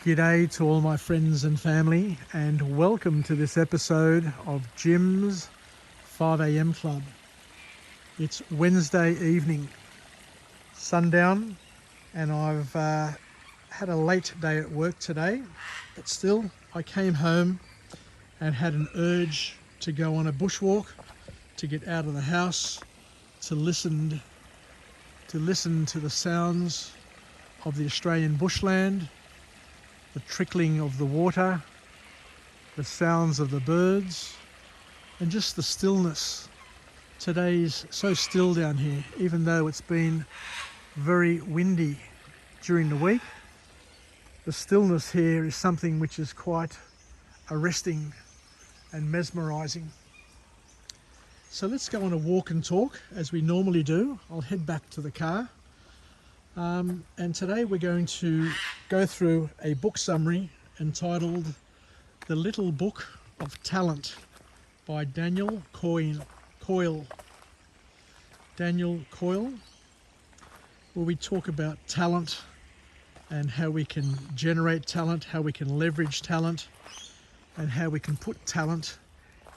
G'day to all my friends and family, and welcome to this episode of Jim's 5am Club. It's Wednesday evening, sundown, and I've had a late day at work today, but still I came home and had an urge to go on a bushwalk, to get out of the house, to listen to the sounds of the Australian bushland, the trickling of the water, the sounds of the birds, and just the stillness. Today's so still down here, even though it's been very windy during the week. The stillness here is something which is quite arresting and mesmerising. So let's go on a walk and talk as we normally do. I'll head back to the car. And today we're going to go through a book summary entitled The Little Book of Talent by David Coyle. David Coyle, where we talk about talent and how we can generate talent, how we can leverage talent, and how we can put talent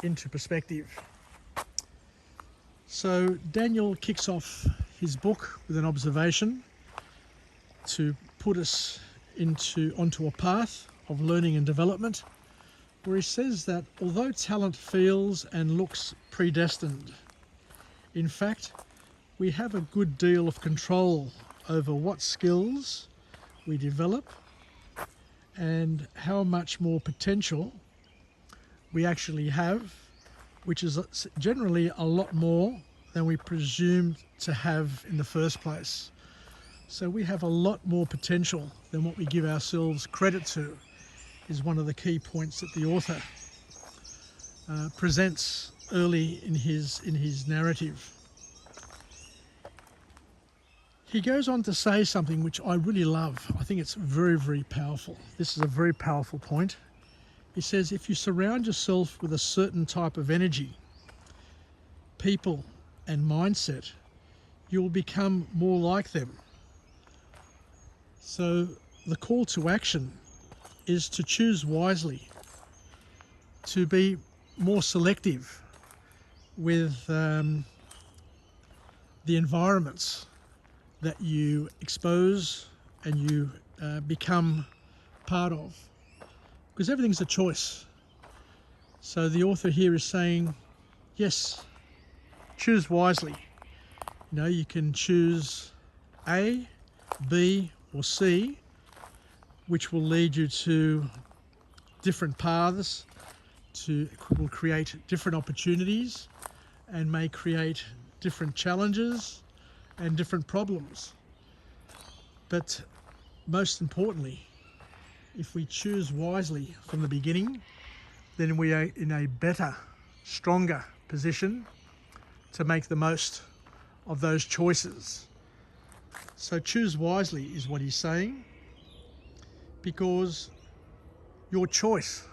into perspective. So Daniel kicks off his book with an observation to put us onto a path of learning and development, where he says that although talent feels and looks predestined, in fact, we have a good deal of control over what skills we develop and how much more potential we actually have, which is generally a lot more than we presumed to have in the first place. So we have a lot more potential than what we give ourselves credit to, is one of the key points that the author presents early in his narrative. He goes on to say something which I really love. I think it's very, very powerful. This is a very powerful point. He says, if you surround yourself with a certain type of energy, people and mindset, you will become more like them. So the call to action is to choose wisely, to be more selective with the environments that you expose and you become part of, because everything's a choice. So the author here is saying, yes, choose wisely. You know, you can choose A, B, or C, which will lead you to different paths, will create different opportunities and may create different challenges and different problems. But most importantly, if we choose wisely from the beginning, then we are in a better, stronger position to make the most of those choices. So choose wisely is what he's saying, because your choice,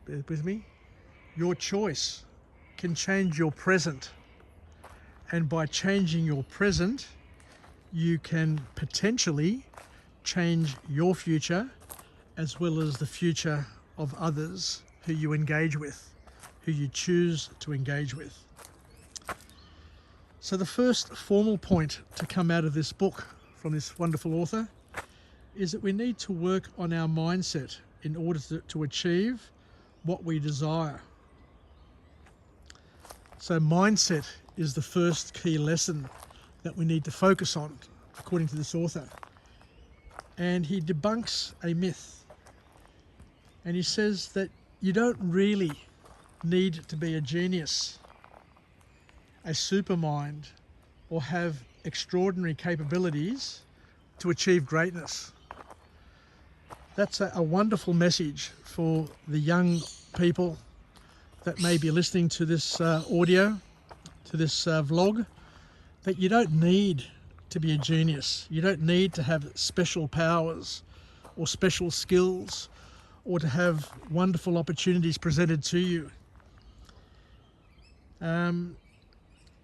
bear with me, your choice can change your present. And by changing your present, you can potentially change your future as well as the future of others who you engage with, who you choose to engage with. So the first formal point to come out of this book from this wonderful author is that we need to work on our mindset in order to achieve what we desire. So mindset is the first key lesson that we need to focus on, according to this author. And he debunks a myth. And he says that you don't really need to be a genius, a supermind, or have extraordinary capabilities to achieve greatness. That's a wonderful message for the young people that may be listening to this audio, to this vlog, that you don't need to be a genius. You don't need to have special powers or special skills or to have wonderful opportunities presented to you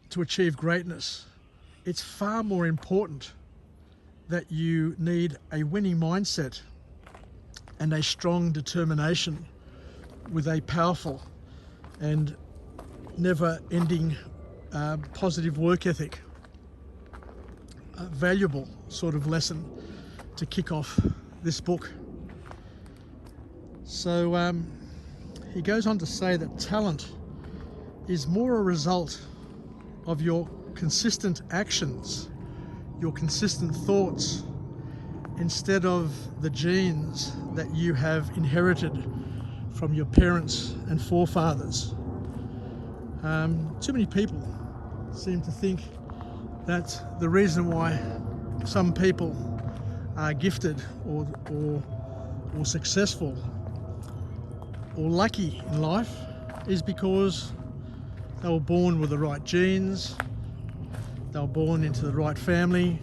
to achieve greatness. It's far more important that you need a winning mindset and a strong determination with a powerful and never-ending positive work ethic. A valuable sort of lesson to kick off this book. So he goes on to say that talent is more a result of your consistent actions, your consistent thoughts, instead of the genes that you have inherited from your parents and forefathers. Too many people seem to think that the reason why some people are gifted or successful or lucky in life is because they were born with the right genes, they were born into the right family,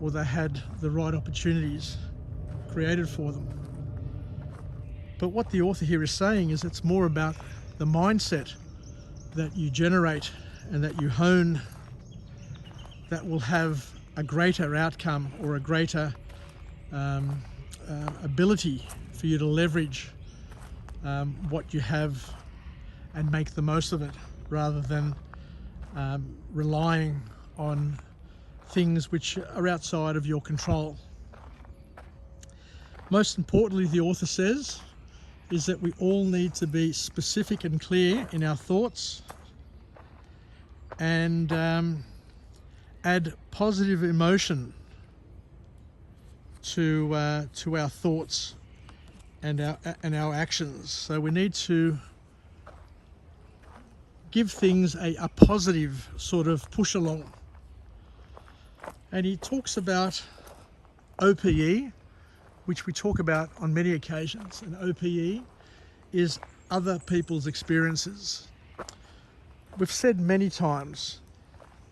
or they had the right opportunities created for them. But what the author here is saying is it's more about the mindset that you generate and that you hone that will have a greater outcome or a greater ability for you to leverage what you have and make the most of it, rather than relying on things which are outside of your control. Most importantly, the author says, is that we all need to be specific and clear in our thoughts and add positive emotion to our thoughts and our actions. So we need to give things a positive sort of push along. And he talks about OPE, which we talk about on many occasions. And OPE is other people's experiences. We've said many times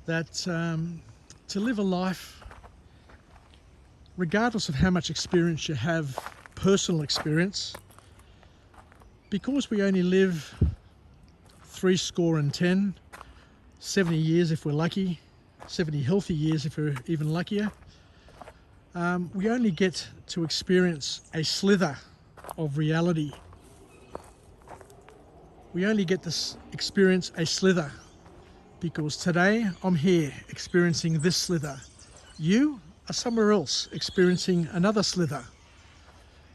that to live a life, regardless of how much experience you have, personal experience, because we only live 70 years if we're lucky, 70 healthy years if we're even luckier, we only get to experience a slither of reality. We only get to experience a slither, because today I'm here experiencing this slither. You are somewhere else experiencing another slither.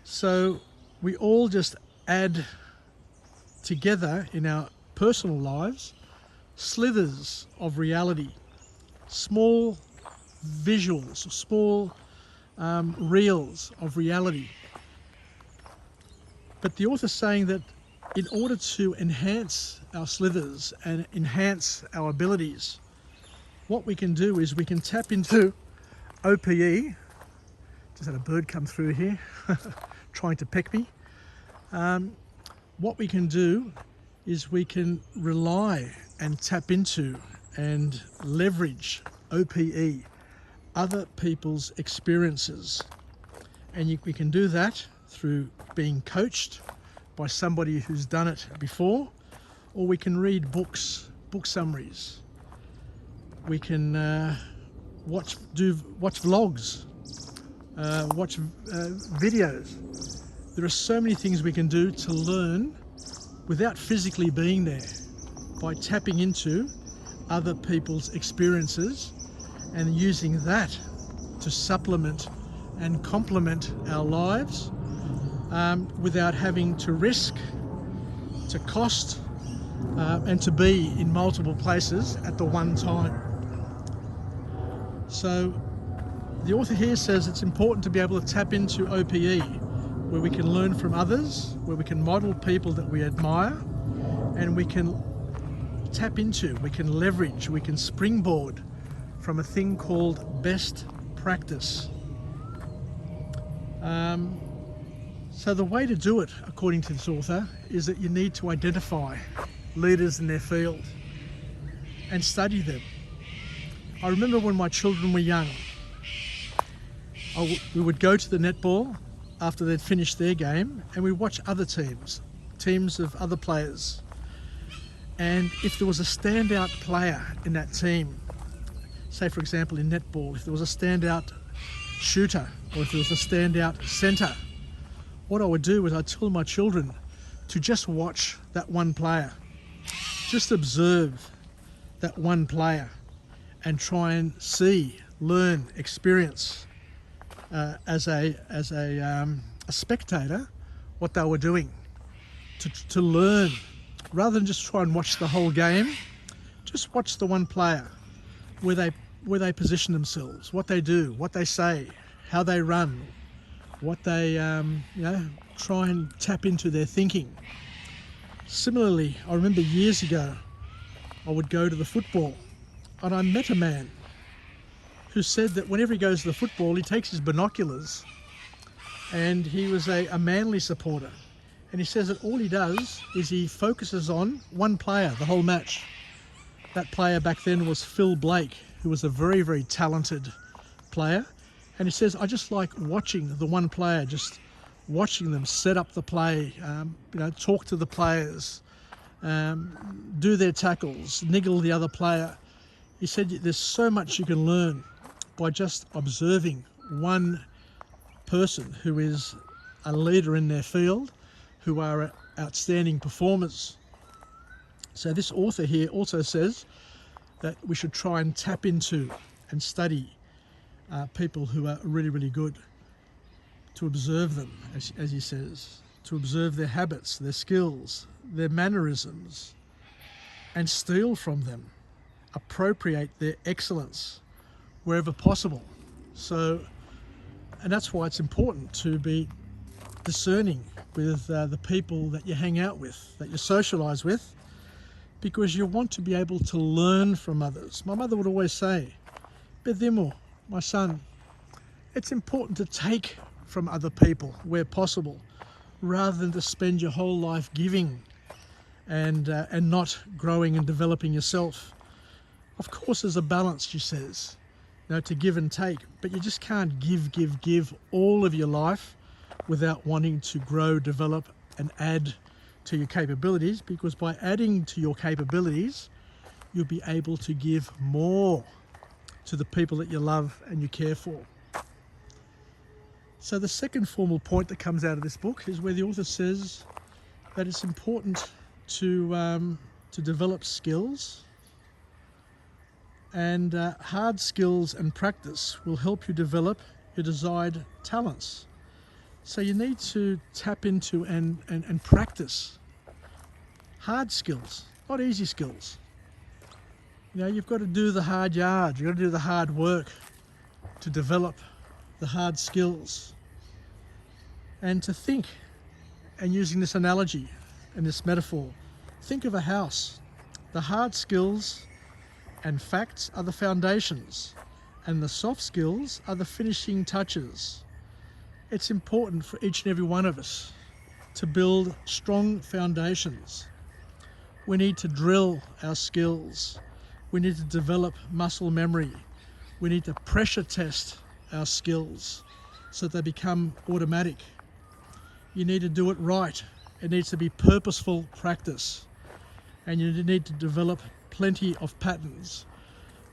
So we all just add together in our personal lives slithers of reality, small visuals, small reels of reality. But the author's saying that in order to enhance our slithers and enhance our abilities, what we can do is we can tap into OPE. Just had a bird come through here trying to peck me. What we can do is we can rely and tap into and leverage OPE, other people's experiences. And we can do that through being coached by somebody who's done it before, or we can read books, book summaries. We can watch vlogs, watch videos. There are so many things we can do to learn without physically being there, by tapping into other people's experiences and using that to supplement and complement our lives without having to risk, to cost, and to be in multiple places at the one time. So the author here says it's important to be able to tap into OPE, where we can learn from others, where we can model people that we admire, and we can tap into, we can leverage, we can springboard from a thing called best practice. So the way to do it, according to this author, is that you need to identify leaders in their field and study them. I remember when my children were young, we would go to the netball after they'd finished their game, and we'd watch other teams of other players. And if there was a standout player in that team, say for example in netball, if there was a standout shooter or if there was a standout centre, what I would do was I'd tell my children to just watch that one player, just observe that one player and try and see, learn, experience as a spectator what they were doing, to learn rather than just try and watch the whole game. Just watch the one player, where they position themselves, what they do, what they say, how they run, what they try and tap into their thinking. Similarly, I remember years ago I would go to the football and I met a man who said that whenever he goes to the football he takes his binoculars, and he was a Manly supporter, and he says that all he does is he focuses on one player the whole match. That player back then was Phil Blake, who was a very, very talented player. And he says, I just like watching the one player, just watching them set up the play, talk to the players, do their tackles, niggle the other player. He said there's so much you can learn by just observing one person who is a leader in their field, who are outstanding performers. So this author here also says that we should try and tap into and study people who are really, really good, to observe them, as he says, to observe their habits, their skills, their mannerisms, and steal from them, appropriate their excellence wherever possible. So, and that's why it's important to be discerning with the people that you hang out with, that you socialise with, because you want to be able to learn from others. My mother would always say, Bedimo, my son, it's important to take from other people where possible, rather than to spend your whole life giving and not growing and developing yourself. Of course there's a balance, she says, to give and take, but you just can't give all of your life without wanting to grow, develop and add to your capabilities, because by adding to your capabilities you'll be able to give more to the people that you love and you care for. So the second formal point that comes out of this book is where the author says that it's important to develop skills, and hard skills and practice will help you develop your desired talents. So you need to tap into and practice hard skills, not easy skills. You've got to do the hard yards, you've got to do the hard work to develop the hard skills. And to think, and using this analogy and this metaphor, think of a house. The hard skills and facts are the foundations, and the soft skills are the finishing touches. It's important for each and every one of us to build strong foundations. We need to drill our skills. We need to develop muscle memory. We need to pressure test our skills so that they become automatic. You need to do it right. It needs to be purposeful practice. And you need to develop plenty of patterns.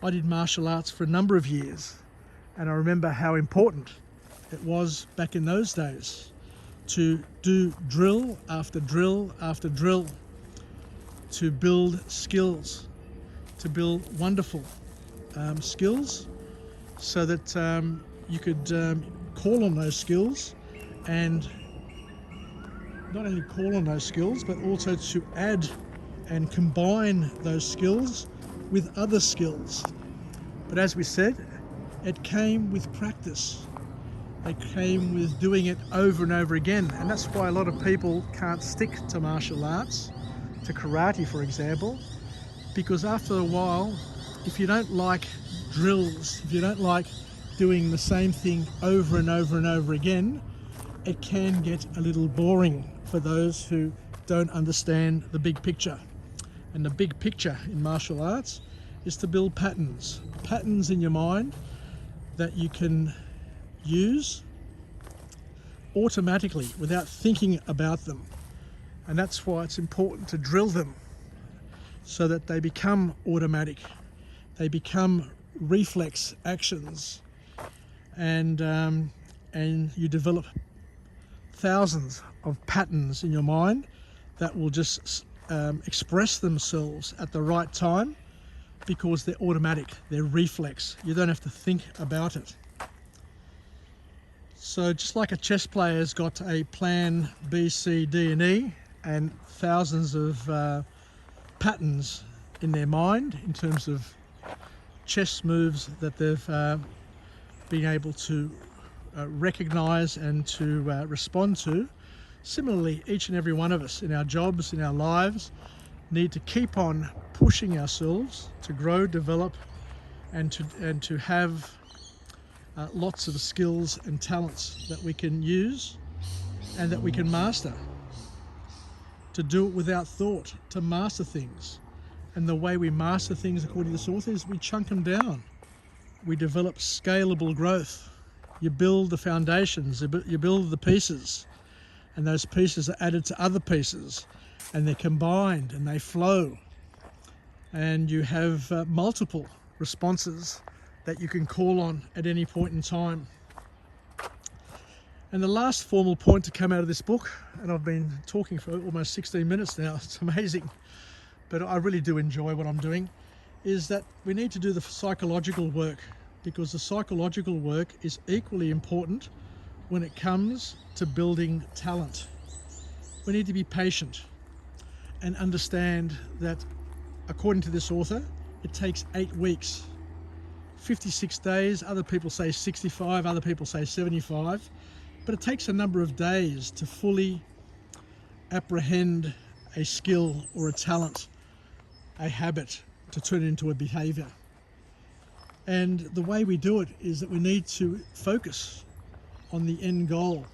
I did martial arts for a number of years, and I remember how important it was back in those days to do drill after drill after drill, to build skills, to build wonderful skills, so that you could call on those skills, and not only call on those skills, but also to add and combine those skills with other skills. But as we said, it came with practice. It came with doing it over and over again. And that's why a lot of people can't stick to martial arts, to karate, for example, because after a while, if you don't like drills, if you don't like doing the same thing over and over and over again, it can get a little boring for those who don't understand the big picture. And the big picture in martial arts is to build patterns in your mind that you can use automatically without thinking about them. And that's why it's important to drill them so that they become automatic. They become reflex actions, and you develop thousands of patterns in your mind that will just express themselves at the right time because they're automatic, they're reflex. You don't have to think about it. So just like a chess player's got a plan B, C, D and E and thousands of patterns in their mind in terms of chess moves that they've been able to recognize and to respond to. Similarly, each and every one of us in our jobs, in our lives, need to keep on pushing ourselves to grow, develop, and to have lots of skills and talents that we can use and that we can master. To do it without thought, to master things. And the way we master things, according to this author, is we chunk them down. We develop scalable growth. You build the foundations, you build the pieces, and those pieces are added to other pieces, and they're combined and they flow. And you have multiple responses that you can call on at any point in time. And the last formal point to come out of this book, and I've been talking for almost 16 minutes now, it's amazing, but I really do enjoy what I'm doing, is that we need to do the psychological work, because the psychological work is equally important when it comes to building talent. We need to be patient and understand that, according to this author, it takes 8 weeks, 56 days, other people say 65, other people say 75, but it takes a number of days to fully apprehend a skill or a talent, a habit, to turn it into a behavior. And the way we do it is that we need to focus on the end goal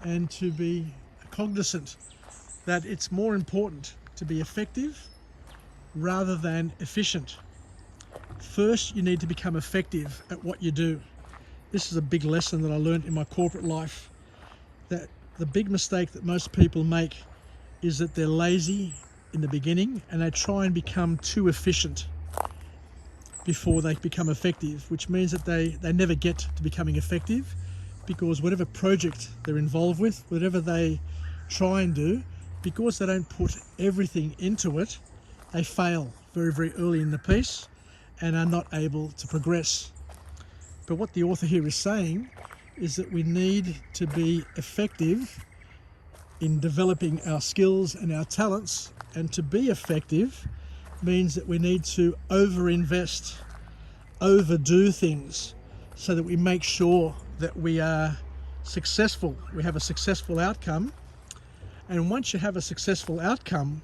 and to be cognizant that it's more important to be effective rather than efficient. First, you need to become effective at what you do. This is a big lesson that I learned in my corporate life, that the big mistake that most people make is that they're lazy in the beginning and they try and become too efficient before they become effective, which means that they never get to becoming effective, because whatever project they're involved with, whatever they try and do, because they don't put everything into it, they fail very, very early in the piece and are not able to progress. But what the author here is saying is that we need to be effective in developing our skills and our talents, and to be effective means that we need to overinvest, overdo things, so that we make sure that we are successful, we have a successful outcome. And once you have a successful outcome,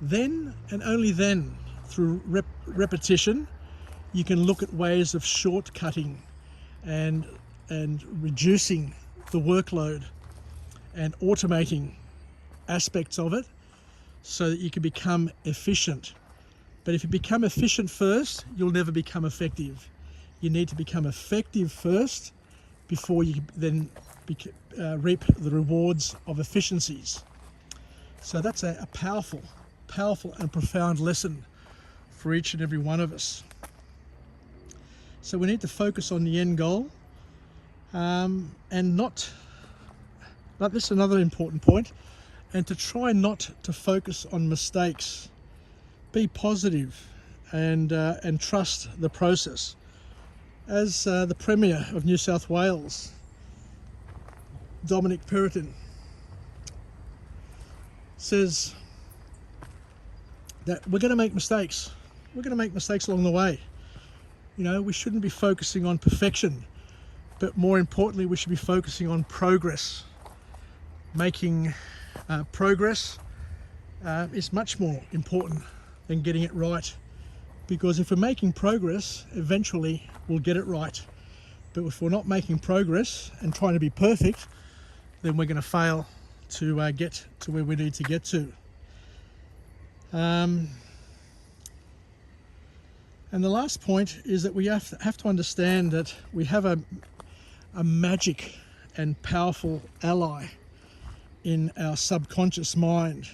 then and only then, through repetition, you can look at ways of shortcutting and reducing the workload and automating aspects of it so that you can become efficient. But if you become efficient first, you'll never become effective. You need to become effective first before you then reap the rewards of efficiencies. So that's a powerful and profound lesson for each and every one of us. So we need to focus on the end goal, and not this is another important point, and to try not to focus on mistakes. Be positive and trust the process. As the Premier of New South Wales, Dominic Perrottin, says that we're going to make mistakes. We're going to make mistakes along the way. You know, we shouldn't be focusing on perfection, but more importantly, we should be focusing on progress. Making progress is much more important than getting it right, because if we're making progress, eventually we'll get it right. But if we're not making progress and trying to be perfect, then we're going to fail to get to where we need to get to. And the last point is that we have to understand that we have a magic and powerful ally in our subconscious mind,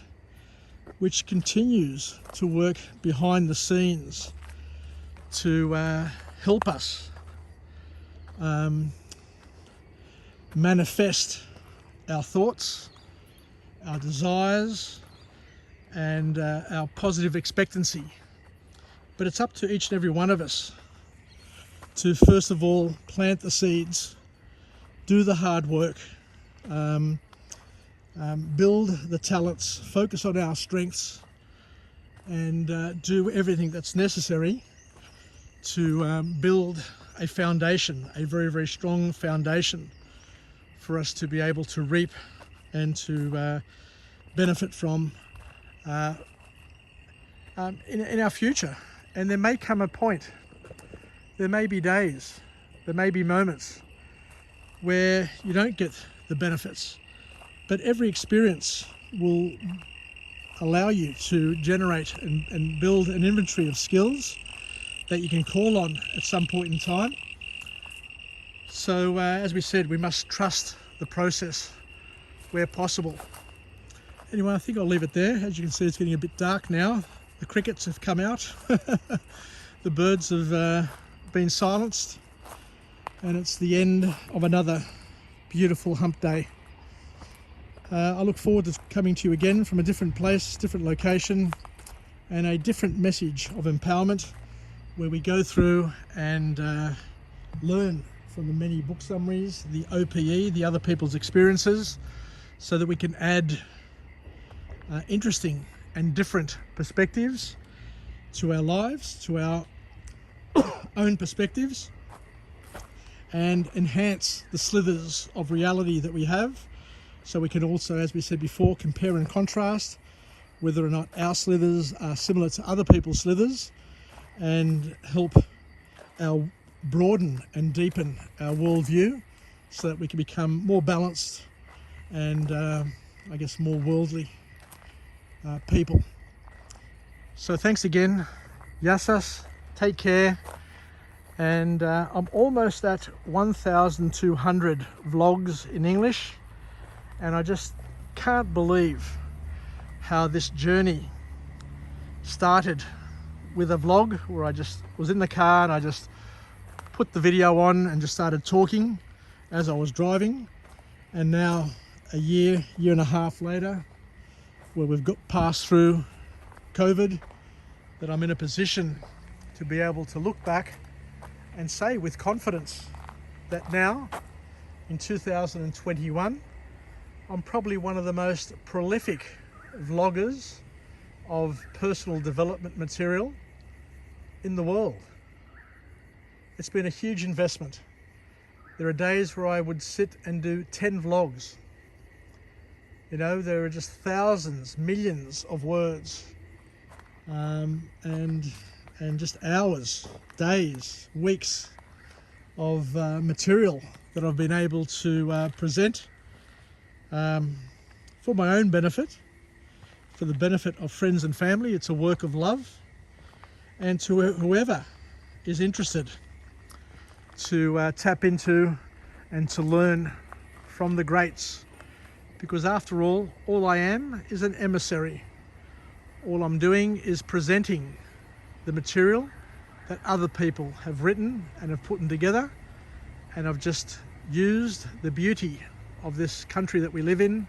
which continues to work behind the scenes to help us manifest our thoughts, our desires, and our positive expectancy. But it's up to each and every one of us to first of all plant the seeds, do the hard work, build the talents, focus on our strengths, and do everything that's necessary to build a foundation, a very, very strong foundation for us to be able to reap and to benefit from in our future. And there may come a point, there may be days, there may be moments where you don't get the benefits, but every experience will allow you to generate and build an inventory of skills that you can call on at some point in time. So as we said, we must trust the process where possible. Anyway, I think I'll leave it there. As you can see, it's getting a bit dark now. The crickets have come out. The birds have been silenced, and it's the end of another beautiful hump day. I look forward to coming to you again from a different place, different location, and a different message of empowerment, where we go through and learn from the many book summaries, the OPE, the other people's experiences, so that we can add interesting and different perspectives to our lives, to our own perspectives, and enhance the slithers of reality that we have, so we can also, as we said before, compare and contrast whether or not our slithers are similar to other people's slithers, and help our broaden and deepen our worldview so that we can become more balanced and I guess more worldly people. So thanks again, Yassas, take care, and I'm almost at 1,200 vlogs in English, and I just can't believe how this journey started with a vlog where I just was in the car and I just put the video on and just started talking as I was driving, and now a year and a half later, where we've got passed through COVID, that I'm in a position to be able to look back and say with confidence that now in 2021 I'm probably one of the most prolific vloggers of personal development material in the world. It's been a huge investment. There are days where I would sit and do 10 vlogs. You know, there are just thousands, millions of words, and just hours, days, weeks of material that I've been able to present for my own benefit, for the benefit of friends and family. It's a work of love, and to whoever is interested to tap into and to learn from the greats, because after all I am is an emissary. All I'm doing is presenting the material that other people have written and have put together, and I've just used the beauty of this country that we live in,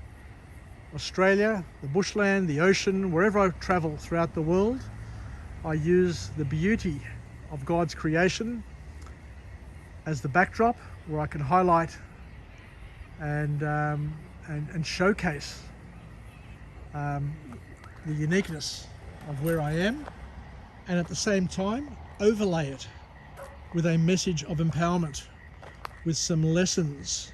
Australia, the bushland, the ocean, wherever I travel throughout the world, I use the beauty of God's creation as the backdrop, where I can highlight and showcase the uniqueness of where I am, and at the same time overlay it with a message of empowerment, with some lessons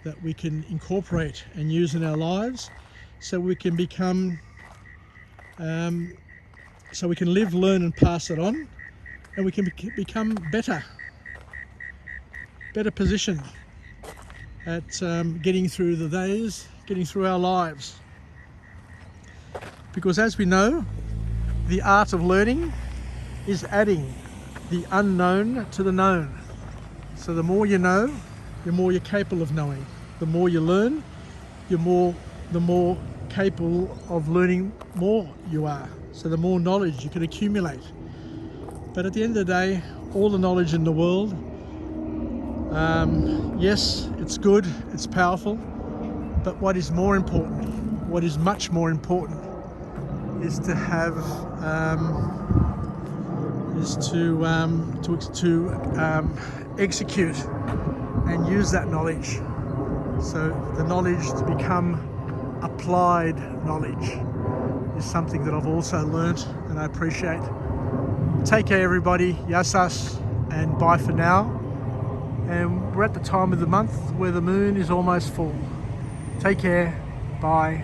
that we can incorporate and use in our lives, so we can become so we can live, learn and pass it on, and we can become better positioned at getting through the days, getting through our lives. Because as we know, the art of learning is adding the unknown to the known. So the more you know, the more you're capable of knowing. The more you learn, the more capable of learning more you are. So the more knowledge you can accumulate. But at the end of the day, all the knowledge in the world Yes, it's good, it's powerful, but what is more important, what is much more important, is to have execute and use that knowledge. So the knowledge to become applied knowledge is something that I've also learnt and I appreciate. Take care everybody, yasas, and bye for now. And we're at the time of the month where the moon is almost full. Take care, bye.